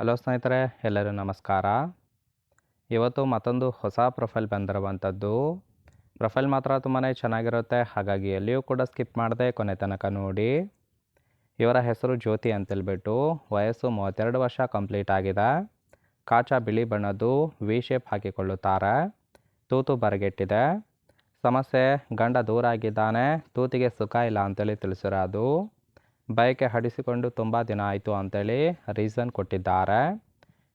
Hello ಸ್ನೇಹಿತರೆ, ಎಲ್ಲರೂ ನಮಸ್ಕಾರ. ಇವತ್ತು ಮತ್ತೊಂದು ಹೊಸ ಪ್ರೊಫೈಲ್ ಬಂದಿರುವಂಥದ್ದು. ಪ್ರೊಫೈಲ್ ಮಾತ್ರ ತುಂಬಾ ಚೆನ್ನಾಗಿರುತ್ತೆ, ಹಾಗಾಗಿ ಎಲ್ಲಿಯೂ ಕೂಡ ಸ್ಕಿಪ್ ಮಾಡದೆ ಕೊನೆ ತನಕ ನೋಡಿ. ಇವರ ಹೆಸರು ಜ್ಯೋತಿ ಅಂತೇಳ್ಬಿಟ್ಟು, ವಯಸ್ಸು 32 ವರ್ಷ ಕಂಪ್ಲೀಟ್ ಆಗಿದೆ. ಕಾಚಾ ಬಿಳಿ ಬಣ್ಣದ್ದು ವಿ ಶೇಪ್ ಹಾಕಿಕೊಳ್ಳುತ್ತಾರೆ. ತೂತು ಬರಗೆಟ್ಟಿದೆ. ಸಮಸ್ಯೆ, ಗಂಡ ದೂರ ಆಗಿದ್ದಾನೆ, ತೂತಿಗೆ ಸುಖ ಇಲ್ಲ ಅಂತೇಳಿ ತಿಳಿಸಿರೋದು. ಬಯಕೆ ಹಡಿಸಿಕೊಂಡು ತುಂಬ ದಿನ ಆಯಿತು ಅಂತೇಳಿ ರೀಸನ್ ಕೊಟ್ಟಿದ್ದಾರೆ.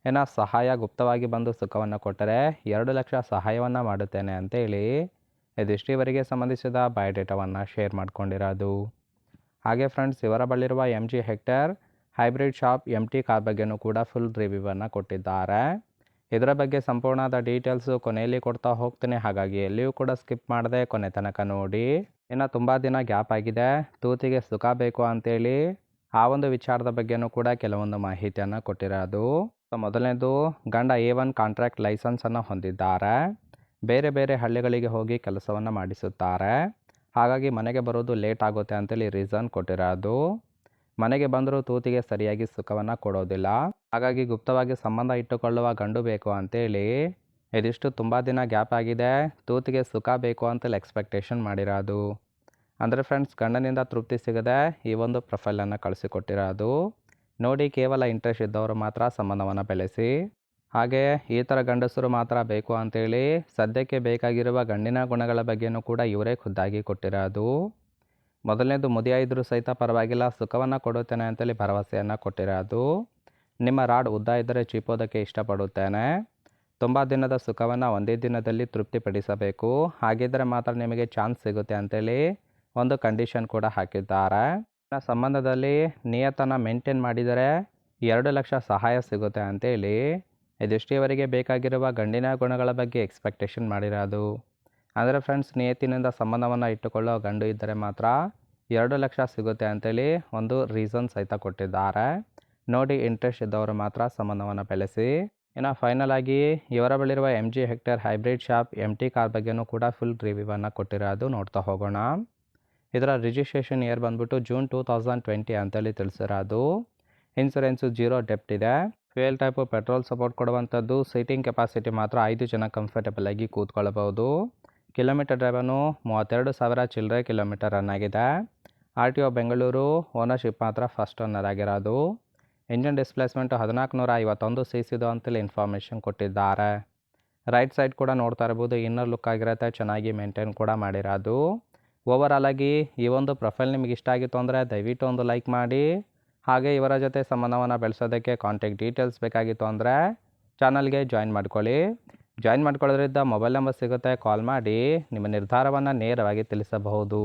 ಏನೋ ಸಹಾಯ ಗುಪ್ತವಾಗಿ ಬಂದು ಸುಖವನ್ನು ಕೊಟ್ಟರೆ 2 ಲಕ್ಷ ಸಹಾಯವನ್ನು ಮಾಡುತ್ತೇನೆ ಅಂತೇಳಿ ಇದಿಷ್ಟೀವರೆಗೆ ಸಂಬಂಧಿಸಿದ ಬಯೋಡೇಟಾವನ್ನು ಶೇರ್ ಮಾಡ್ಕೊಂಡಿರೋದು. ಹಾಗೆ ಫ್ರೆಂಡ್ಸ್, ಇವರ ಬಳಿರುವ MG hectare hybrid shop MT car ಬಗ್ಗೆನೂ ಕೂಡ ಫುಲ್ ರಿವ್ಯೂವನ್ನು ಕೊಟ್ಟಿದ್ದಾರೆ. ಇದರ ಬಗ್ಗೆ ಸಂಪೂರ್ಣದ ಡೀಟೇಲ್ಸು ಕೊನೆಯಲ್ಲಿ ಕೊಡ್ತಾ ಹೋಗ್ತೀನಿ, ಹಾಗಾಗಿ ಎಲ್ಲಿಯೂ ಕೂಡ ಸ್ಕಿಪ್ ಮಾಡದೆ ಕೊನೆ ತನಕ ನೋಡಿ. ಇನ್ನು ತುಂಬ ದಿನ ಗ್ಯಾಪ್ ಆಗಿದೆ, ತೂತಿಗೆ ಸುಖ ಬೇಕು ಅಂತೇಳಿ ಆ ಒಂದು ವಿಚಾರದ ಬಗ್ಗೆನೂ ಕೂಡ ಕೆಲವೊಂದು ಮಾಹಿತಿಯನ್ನು ಕೊಟ್ಟಿರೋದು. ಮೊದಲನೇದು, ಗಂಡ A1 ಕಾಂಟ್ರಾಕ್ಟ್ ಲೈಸೆನ್ಸನ್ನು ಹೊಂದಿದ್ದಾರೆ. ಬೇರೆ ಬೇರೆ ಹಳ್ಳಿಗಳಿಗೆ ಹೋಗಿ ಕೆಲಸವನ್ನು ಮಾಡಿಸುತ್ತಾರೆ. ಹಾಗಾಗಿ ಮನೆಗೆ ಬರೋದು ಲೇಟ್ ಆಗುತ್ತೆ ಅಂತೇಳಿ ರೀಸನ್ ಕೊಟ್ಟಿರೋದು. ಮನೆಗೆ ಬಂದರೂ ತೂತಿಗೆ ಸರಿಯಾಗಿ ಸುಖವನ್ನು ಕೊಡೋದಿಲ್ಲ. ಹಾಗಾಗಿ ಗುಪ್ತವಾಗಿ ಸಂಬಂಧ ಇಟ್ಟುಕೊಳ್ಳುವ ಗಂಡು ಬೇಕು ಅಂತೇಳಿ ಇದಿಷ್ಟು ತುಂಬ ದಿನ ಗ್ಯಾಪ್ ಆಗಿದೆ, ತೂತಿಗೆ ಸುಖ ಬೇಕು ಅಂತೇಳಿ ಎಕ್ಸ್ಪೆಕ್ಟೇಷನ್ ಮಾಡಿರೋದು. ಅಂದರೆ ಫ್ರೆಂಡ್ಸ್, ಗಂಡನಿಂದ ತೃಪ್ತಿ ಸಿಗದೆ ಈ ಒಂದು ಪ್ರೊಫೈಲನ್ನು ಕಳಿಸಿಕೊಟ್ಟಿರೋದು. ನೋಡಿ, ಕೇವಲ ಇಂಟ್ರೆಸ್ಟ್ ಇದ್ದವರು ಮಾತ್ರ ಸಂಬಂಧವನ್ನು ಬೆಳೆಸಿ. ಹಾಗೆ ಈ ಥರ ಗಂಡಸರು ಮಾತ್ರ ಬೇಕು ಅಂತೇಳಿ ಸದ್ಯಕ್ಕೆ ಬೇಕಾಗಿರುವ ಗಂಡಿನ ಗುಣಗಳ ಬಗ್ಗೆನೂ ಕೂಡ ಇವರೇ ಖುದ್ದಾಗಿ ಕೊಟ್ಟಿರೋದು. ಮೊದಲನೇದು, ಮುದಿಯ ಇದ್ರೂ ಸಹಿತ ಪರವಾಗಿಲ್ಲ, ಸುಖವನ್ನು ಕೊಡುತ್ತೇನೆ ಅಂತೇಳಿ ಭರವಸೆಯನ್ನು ಕೊಟ್ಟಿರೋದು. ನಿಮ್ಮ ರಾಡ್ ಉದ್ದ ಇದ್ದರೆ ಚೀಪೋದಕ್ಕೆ ಇಷ್ಟಪಡುತ್ತೇನೆ. ತುಂಬ ದಿನದ ಸುಖವನ್ನು ಒಂದೇ ದಿನದಲ್ಲಿ ತೃಪ್ತಿಪಡಿಸಬೇಕು, ಹಾಗಿದ್ದರೆ ಮಾತ್ರ ನಿಮಗೆ ಚಾನ್ಸ್ ಸಿಗುತ್ತೆ ಅಂತೇಳಿ ಒಂದು ಕಂಡೀಷನ್ ಕೂಡ ಹಾಕಿದ್ದಾರೆ. ಸಂಬಂಧದಲ್ಲಿ ನಿಯತನ ಮೇಂಟೈನ್ ಮಾಡಿದರೆ 2 ಲಕ್ಷ ಸಹಾಯ ಸಿಗುತ್ತೆ ಅಂತೇಳಿ ಇದಿಷ್ಟೀವರೆಗೆ ಬೇಕಾಗಿರುವ ಗಂಡಿನ ಗುಣಗಳ ಬಗ್ಗೆ ಎಕ್ಸ್ಪೆಕ್ಟೇಷನ್ ಮಾಡಿರೋದು. ಅಂದರೆ ಫ್ರೆಂಡ್ಸ್, ನಿಯತ್ತಿನಿಂದ ಸಂಬಂಧವನ್ನು ಇಟ್ಟುಕೊಳ್ಳೋ ಗಂಡು ಇದ್ದರೆ ಮಾತ್ರ 2 ಲಕ್ಷ ಸಿಗುತ್ತೆ ಅಂತೇಳಿ ಒಂದು ರೀಸನ್ ಸಹಿತ ಕೊಟ್ಟಿದ್ದಾರೆ. ನೋಡಿ, ಇಂಟ್ರೆಸ್ಟ್ ಇದ್ದವರು ಮಾತ್ರ ಸಂಬಂಧವನ್ನು ಬೆಳೆಸಿ. ಇನ್ನು ಫೈನಲ್ ಆಗಿ ಇವರ ಬಳಿರುವ MG hectare hybrid shop MT car ಬಗ್ಗೆನೂ ಕೂಡ ಫುಲ್ ರಿವ್ಯೂವನ್ನು ಕೊಟ್ಟಿರೋದು. ನೋಡ್ತಾ ಹೋಗೋಣ. ಇದರ ರಿಜಿಸ್ಟ್ರೇಷನ್ ಇಯರ್ ಬಂದ್ಬಿಟ್ಟು ಜೂನ್ 2020 ಅಂತೇಳಿ ತಿಳಿಸಿರೋದು. ಇನ್ಸೂರೆನ್ಸು 0 ಡೆಪ್ಟ್ ಇದೆ. ಫ್ಯೂಯಲ್ ಟೈಪು ಪೆಟ್ರೋಲ್ ಸಪೋರ್ಟ್ ಕೊಡುವಂಥದ್ದು. ಸೀಟಿಂಗ್ ಕೆಪಾಸಿಟಿ ಮಾತ್ರ 5 ಜನ ಕಂಫರ್ಟಬಲ್ ಆಗಿ ಕೂತ್ಕೊಳ್ಳಬಹುದು. ಕಿಲೋಮೀಟರ್ ಡ್ರೈವನು 32,000 ಚಿಲ್ಲರೆ ಕಿಲೋಮೀಟರ್ ರನ್ ಆಗಿದೆ. RTO ಬೆಂಗಳೂರು. ಓನರ್ಶಿಪ್ ಮಾತ್ರ ಫಸ್ಟ್ ಓನರ್ ಆಗಿರೋದು. ಇಂಜಿನ್ ಡಿಸ್ಪ್ಲೇಸ್ಮೆಂಟು 1451 cc ಅಂತೇಳಿ ಇನ್ಫಾರ್ಮೇಷನ್ ಕೊಟ್ಟಿದ್ದಾರೆ. ರೈಟ್ ಸೈಡ್ ಕೂಡ ನೋಡ್ತಾ ಇರ್ಬೋದು, ಇನ್ನರ್ ಲುಕ್ ಆಗಿರುತ್ತೆ, ಚೆನ್ನಾಗಿ ಮೇಂಟೈನ್ ಕೂಡ ಮಾಡಿರೋದು. ಓವರಾಲ್ ಆಗಿ ಈ ಒಂದು ಪ್ರೊಫೈಲ್ ನಿಮಗೆ ಇಷ್ಟ ಆಗಿತ್ತು ಅಂದರೆ ದಯವಿಟ್ಟು ಒಂದು ಲೈಕ್ ಮಾಡಿ. ಹಾಗೆ ಇವರ ಜೊತೆ ಸಂಬಂಧವನ್ನು ಬೆಳೆಸೋದಕ್ಕೆ ಕಾಂಟ್ಯಾಕ್ಟ್ ಡೀಟೇಲ್ಸ್ ಬೇಕಾಗಿತ್ತು ಅಂದರೆ ಚಾನಲ್ಗೆ ಜಾಯಿನ್ ಮಾಡ್ಕೊಳ್ಳಿ. ಜಾಯಿನ್ ಮಾಡ್ಕೊಳ್ಳೋದ್ರಿಂದ ಮೊಬೈಲ್ ನಂಬರ್ ಸಿಗುತ್ತೆ, ಕಾಲ್ ಮಾಡಿ ನಿಮ್ಮ ನಿರ್ಧಾರವನ್ನು ನೇರವಾಗಿ ತಿಳಿಸಬಹುದು.